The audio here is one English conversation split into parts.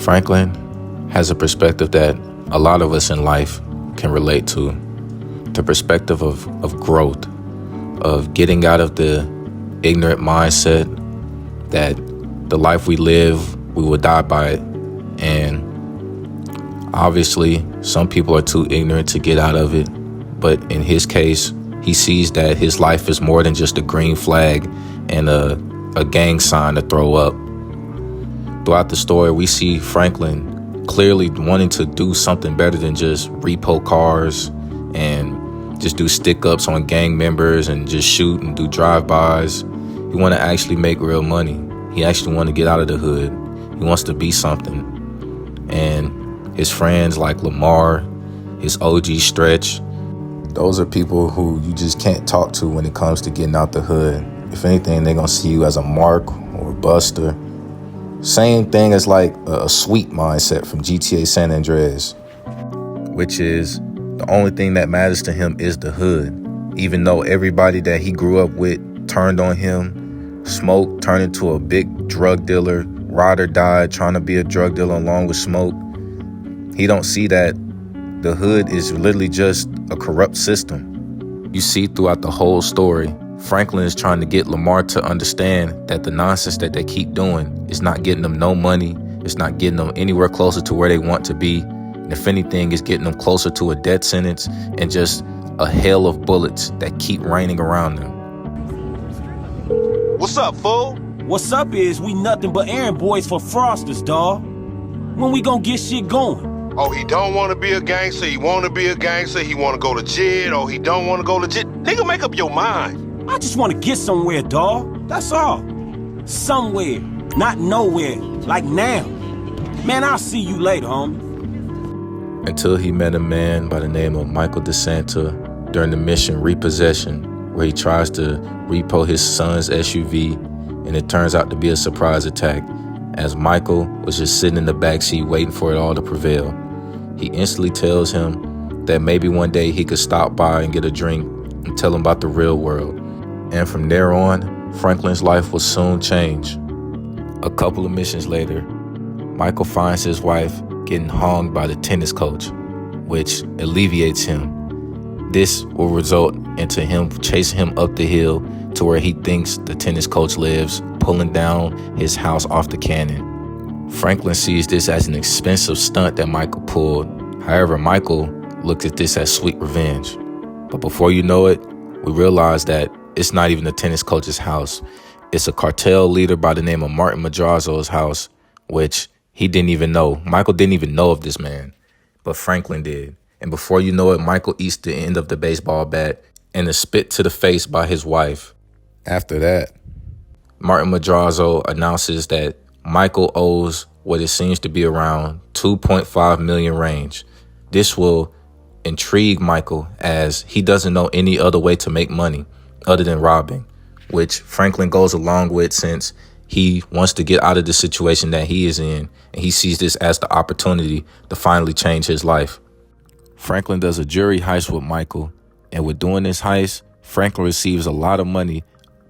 Franklin has a perspective that a lot of us in life can relate to. The perspective of growth, of getting out of the ignorant mindset that the life we live, we will die by it. And obviously, some people are too ignorant to get out of it. But in his case, he sees that his life is more than just a green flag and a gang sign to throw up. Throughout the story, we see Franklin clearly wanting to do something better than just repo cars and just do stick-ups on gang members and just shoot and do drive-bys. He want to actually make real money. He actually want to get out of the hood. He wants to be something. And his friends like Lamar, his OG Stretch, those are people who you just can't talk to when it comes to getting out the hood. If anything, they're going to see you as a mark or a buster. Same thing as like a sweet mindset from GTA San Andreas, which is the only thing that matters to him is the hood. Even though everybody that he grew up with turned on him, Smoke turned into a big drug dealer, Ryder died trying to be a drug dealer along with Smoke. He don't see that the hood is literally just a corrupt system. You see throughout the whole story, Franklin is trying to get Lamar to understand that the nonsense that they keep doing is not getting them no money. It's not getting them anywhere closer to where they want to be. And if anything, it's getting them closer to a death sentence and just a hail of bullets that keep raining around them. What's up, fool? What's up is we nothing but errand boys for Frosters, dawg. When we gonna get shit going? Oh, he don't want to be a gangster. He want to be a gangster. He want to go to jail. Oh, he don't want to go to jail. Nigga, make up your mind. I just want to get somewhere, dawg. That's all. Somewhere, not nowhere, like now. Man, I'll see you later, homie. Until he met a man by the name of Michael DeSanta during the mission Repossession, where he tries to repo his son's SUV, and it turns out to be a surprise attack, as Michael was just sitting in the backseat waiting for it all to prevail. He instantly tells him that maybe one day he could stop by and get a drink and tell him about the real world. And from there on, Franklin's life will soon change. A couple of missions later, Michael finds his wife getting hung by the tennis coach, which alleviates him. This will result into him chasing him up the hill to where he thinks the tennis coach lives, pulling down his house off the cannon. Franklin sees this as an expensive stunt that Michael pulled. However, Michael looks at this as sweet revenge. But before you know it, we realize that it's not even the tennis coach's house. It's a cartel leader by the name of Martin Madrazo's house, which he didn't even know. Michael didn't even know of this man, but Franklin did. And before you know it, Michael eats the end of the baseball bat and is spit to the face by his wife. After that, Martin Madrazo announces that Michael owes what it seems to be around 2.5 million range. This will intrigue Michael, as he doesn't know any other way to make money other than robbing, which Franklin goes along with since he wants to get out of the situation that he is in, and he sees this as the opportunity to finally change his life. Franklin does a jewelry heist with Michael, and with doing this heist, Franklin receives a lot of money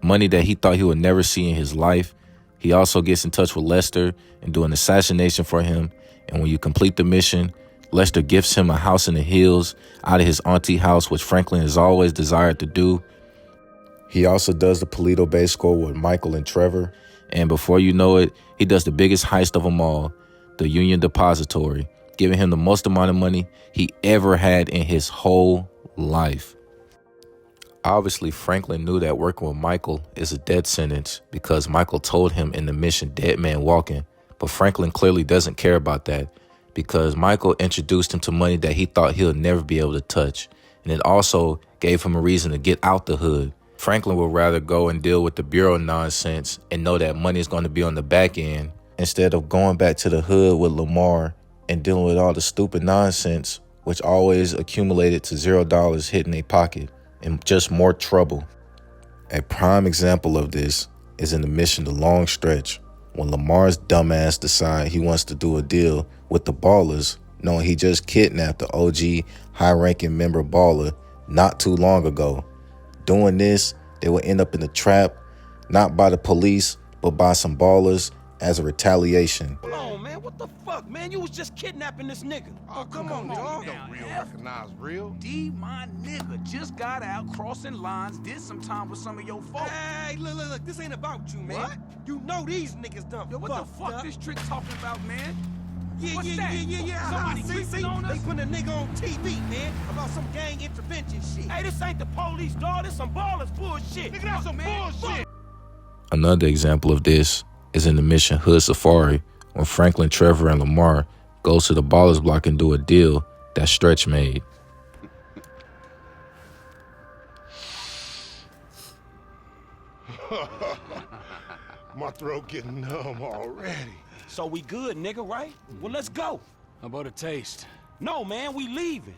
that he thought he would never see in his life. He also gets in touch with Lester and do an assassination for him, and when you complete the mission, Lester gifts him a house in the hills out of his auntie house, which Franklin has always desired to do. He also does the Polito Bay score with Michael and Trevor, and before you know it, he does the biggest heist of them all, the Union Depository, giving him the most amount of money he ever had in his whole life. Obviously, Franklin knew that working with Michael is a death sentence because Michael told him in the mission, dead man walking. But Franklin clearly doesn't care about that because Michael introduced him to money that he thought he'll never be able to touch. And it also gave him a reason to get out the hood. Franklin would rather go and deal with the bureau nonsense and know that money is going to be on the back end instead of going back to the hood with Lamar and dealing with all the stupid nonsense, which always accumulated to $0 hitting their pocket and just more trouble. A prime example of this is in the mission The Long Stretch, when Lamar's dumbass decides he wants to do a deal with the Ballers, knowing he just kidnapped the OG high-ranking member Baller not too long ago. Doing this, they will end up in the trap, not by the police, but by some Ballers, as a retaliation. Come on, man. What the fuck, man? You was just kidnapping this nigga. Oh, come on, dog. Don't real recognize real. D, my nigga, just got out crossing lines, did some time with some of your folks. Hey, look. This ain't about you, man. What? You know these niggas done Yo, what the fuck up. this trick talking about, man? Yeah. Somebody See, creeping on they us? put a nigga on TV, man, about some gang intervention shit. Hey, this ain't the police, dog. This some ballers bullshit. Nigga, that's some bullshit. Another example of this is in the Mission Hood Safari when Franklin, Trevor, and Lamar goes to the Ballers Block and do a deal that Stretch made. My throat getting numb already. So we good, nigga, right? Well, let's go. How about a taste? No, man, we leaving.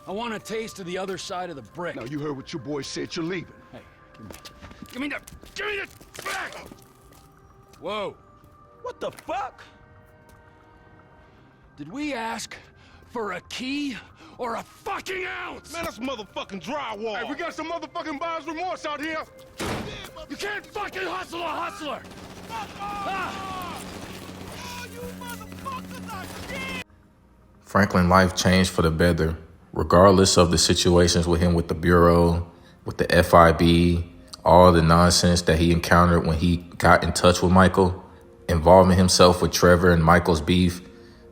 I want a taste of the other side of the brick. Now, you heard what your boy said. You're leaving. Hey, give me the back! Whoa. What the fuck? Did we ask for a key or a fucking ounce? Man, that's motherfucking drywall. Hey, we got some motherfucking buyer's remorse out here. You can't fucking hustle a hustler! Franklin's life changed for the better, regardless of the situations with him with the Bureau, with the FIB, all the nonsense that he encountered when he got in touch with Michael, involving himself with Trevor and Michael's beef.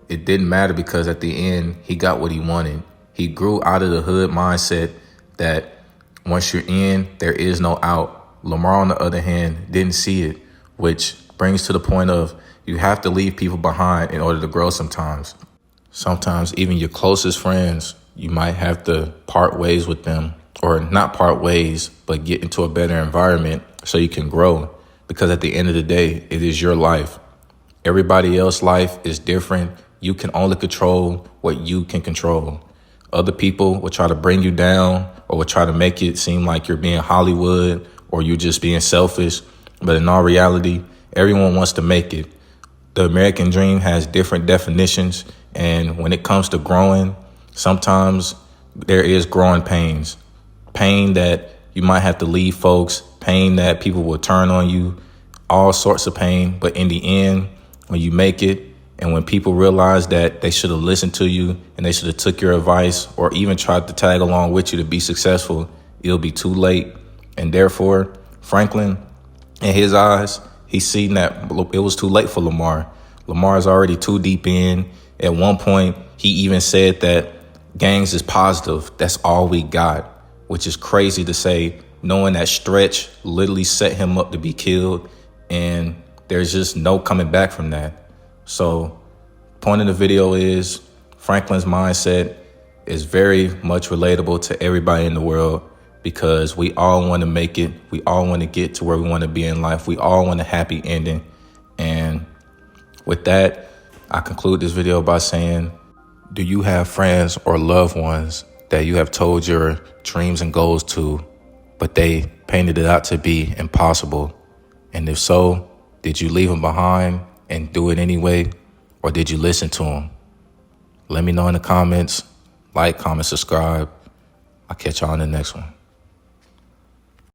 It didn't matter because at the end, he got what he wanted. He grew out of the hood mindset that once you're in, there is no out. Lamar, on the other hand, didn't see it, which brings to the point of you have to leave people behind in order to grow sometimes. Sometimes even your closest friends, you might have to part ways with them, or not part ways, but get into a better environment so you can grow. Because at the end of the day, it is your life. Everybody else's life is different. You can only control what you can control. Other people will try to bring you down or will try to make it seem like you're being Hollywood or you're just being selfish. But in all reality, everyone wants to make it. The American dream has different definitions. And when it comes to growing, sometimes there is growing pains. Pain that you might have to leave folks, pain that people will turn on you, all sorts of pain. But in the end, when you make it, and when people realize that they should have listened to you and they should have took your advice or even tried to tag along with you to be successful, it'll be too late. And therefore, Franklin, in his eyes, he's seen that it was too late for Lamar. Lamar's already too deep in. At one point, he even said that gangs is positive. That's all we got, which is crazy to say, knowing that Stretch literally set him up to be killed. And there's just no coming back from that. So point of the video is Franklin's mindset is very much relatable to everybody in the world because we all want to make it. We all want to get to where we want to be in life. We all want a happy ending. And with that, I conclude this video by saying, do you have friends or loved ones that you have told your dreams and goals to, but they painted it out to be impossible? And if so, did you leave them behind and do it anyway, or did you listen to them? Let me know in the comments. Like, comment, subscribe. I'll catch y'all in the next one.